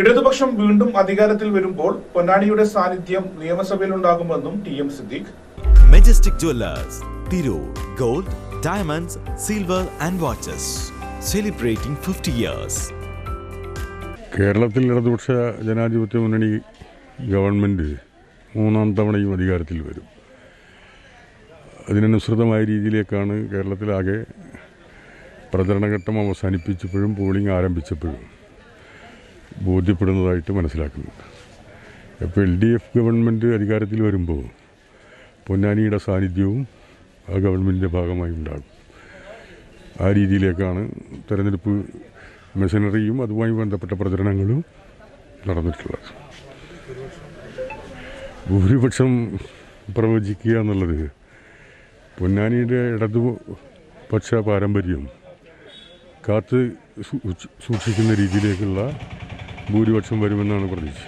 ഇടതുപക്ഷം വീണ്ടും അധികാരത്തിൽ വരുമ്പോൾ പൊന്നാനിയുടെ സാന്നിധ്യം നിയമസഭയിലുണ്ടാകുമെന്നും T M. Siddique. Majestic jewellers, Tirur. Gold, diamonds, silver and watches. Celebrating 50 years. കേരളത്തിൽ ഇടതുപക്ഷ ജനാധിപത്യ മുന്നണി ഗവൺമെൻറ് 3ാം തവണയും അധികാരത്തിൽ വരും. അതിനനുസൃതമായ രീതിയിലേക്കാണ് കേരളത്തിലാകെ പ്രചരണഘട്ടം അവസാനിപ്പിച്ചപ്പോഴും പോളിംഗ് ആരംഭിച്ചപ്പോഴും ബോധ്യപ്പെടുന്നതായിട്ട് മനസ്സിലാക്കുന്നുണ്ട്. അപ്പോൾ LDF ഗവൺമെൻറ് അധികാരത്തിൽ വരുമ്പോൾ പൊന്നാനിയുടെ സാന്നിധ്യവും ആ ഗവൺമെൻറ്റിൻ്റെ ഭാഗമായി ഉണ്ടാകും. ആ രീതിയിലേക്കാണ് തെരഞ്ഞെടുപ്പ് മെഷീനറിയും അതുമായി ബന്ധപ്പെട്ട പ്രചരണങ്ങളും നടന്നിട്ടുള്ളത്. ഭൂരിപക്ഷം പ്രവചിക്കുക എന്നുള്ളത് പൊന്നാനിയുടെ ഇടതുപക്ഷ പാരമ്പര്യം കാത്ത് സൂക്ഷിക്കുന്ന രീതിയിലേക്കുള്ള ഭൂരിപക്ഷം വരുമെന്നാണ് പ്രതീക്ഷ.